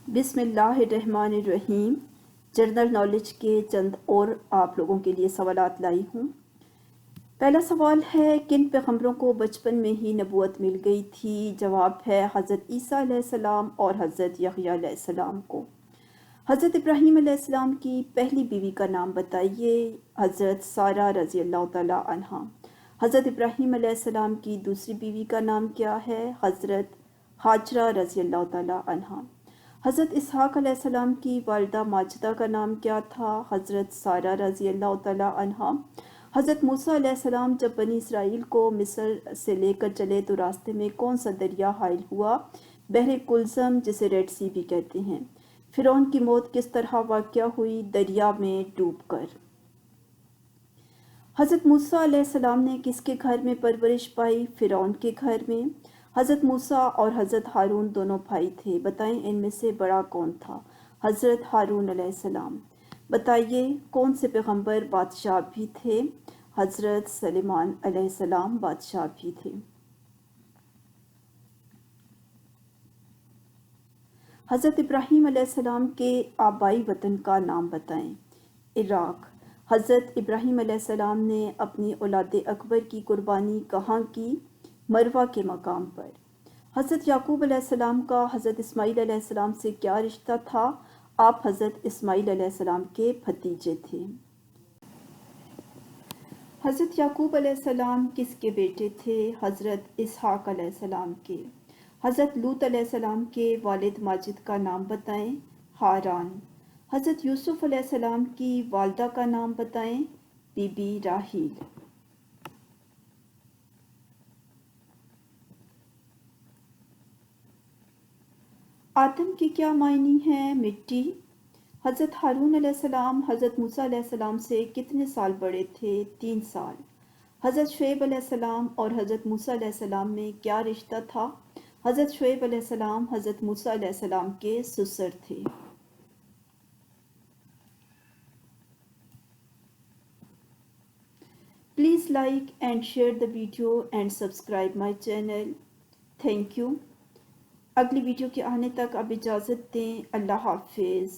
बिस्मिल्लाहिर्रहमानिर्रहीम। General knowledge के चंद और आप लोगों के लिए सवालात लाई हूँ। पहला सवाल है, किन पैगंबरों को बचपन में ही नबूवत मिल गई थी? जवाब है हज़रत ईसा अलैहिस्सलाम और हज़रत यहया अलैहिस्सलाम को। हज़रत इब्राहीम अलैहिस्सलाम की पहली बीवी का नाम बताइए। हज़रत सारा रज़ी अल्लाह तआला अन्हा। हज़रत इब्राहीम अलैहिस्सलाम की दूसरी बीवी का नाम क्या है? हज़रत हाजरा रज़ी अल्लाह तआला अन्हा। हज़रत इसहाक़ अलैहिस्सलाम की वालिदा माजिदा का नाम क्या था? हज़रत सारा रज़ी अल्लाह तआला अन्हा। हज़रत मूसा अलैहिस्सलाम जब बनी इसराइल को मिस्र से लेकर चले तो रास्ते में कौन सा दरिया हाइल हुआ? बहर कुलज़म, जिसे रेड सी भी कहते हैं। फ़िरौन की मौत किस तरह वाक़या हुई? दरिया में डूबकर। हज़रत मूसा अलैहिस्सलाम ने किसके घर में परवरिश पाई? फ़िरौन के घर में। हज़रत मूसा और हज़रत हारून दोनों भाई थे, बताएं इनमें से बड़ा कौन था? हज़रत हारून अलैहिस्सलाम। बताइए कौन से पैगंबर बादशाह भी थे? हज़रत सुलेमान अलैहिस्सलाम बादशाह भी थे। हज़रत इब्राहीम अलैहिस्सलाम के आबाई वतन का नाम बताएं। इराक़। हज़रत इब्राहीम अलैहिस्सलाम ने अपनी औलाद अकबर की कुर्बानी कहाँ की? मरवा के मकाम पर। हज़रत याकूब अलैहिस्सलाम का हज़रत इस्माईल अलैहिस्सलाम से क्या रिश्ता था? आप हज़रत इस्माईल अलैहिस्सलाम के भतीजे थे। हज़रत याकूब अलैहिस्सलाम किसके बेटे थे? हज़रत इसहाक़ अलैहिस्सलाम के। हज़रत लूत अलैहिस्सलाम के वालिद माजिद का नाम बताएं। हारान। हज़रत यूसुफ़ अलैहिस्सलाम की वालिदा का नाम बताएं। बीबी राहील। आदम के क्या मायने हैं? मिट्टी। हज़रत हारून अलैहिस्सलाम हज़रत मूसा अलैहिस्सलाम से कितने साल बड़े थे? 3 साल। हज़रत शुएब अलैहिस्सलाम और हज़रत मूसा अलैहिस्सलाम में क्या रिश्ता था? हज़रत शुएब अलैहिस्सलाम हज़रत मूसा अलैहिस्सलाम के ससुर थे। Please like and share the video and subscribe my channel. Thank you. अगली वीडियो के आने तक अब इजाज़त दें। अल्लाह हाफिज़।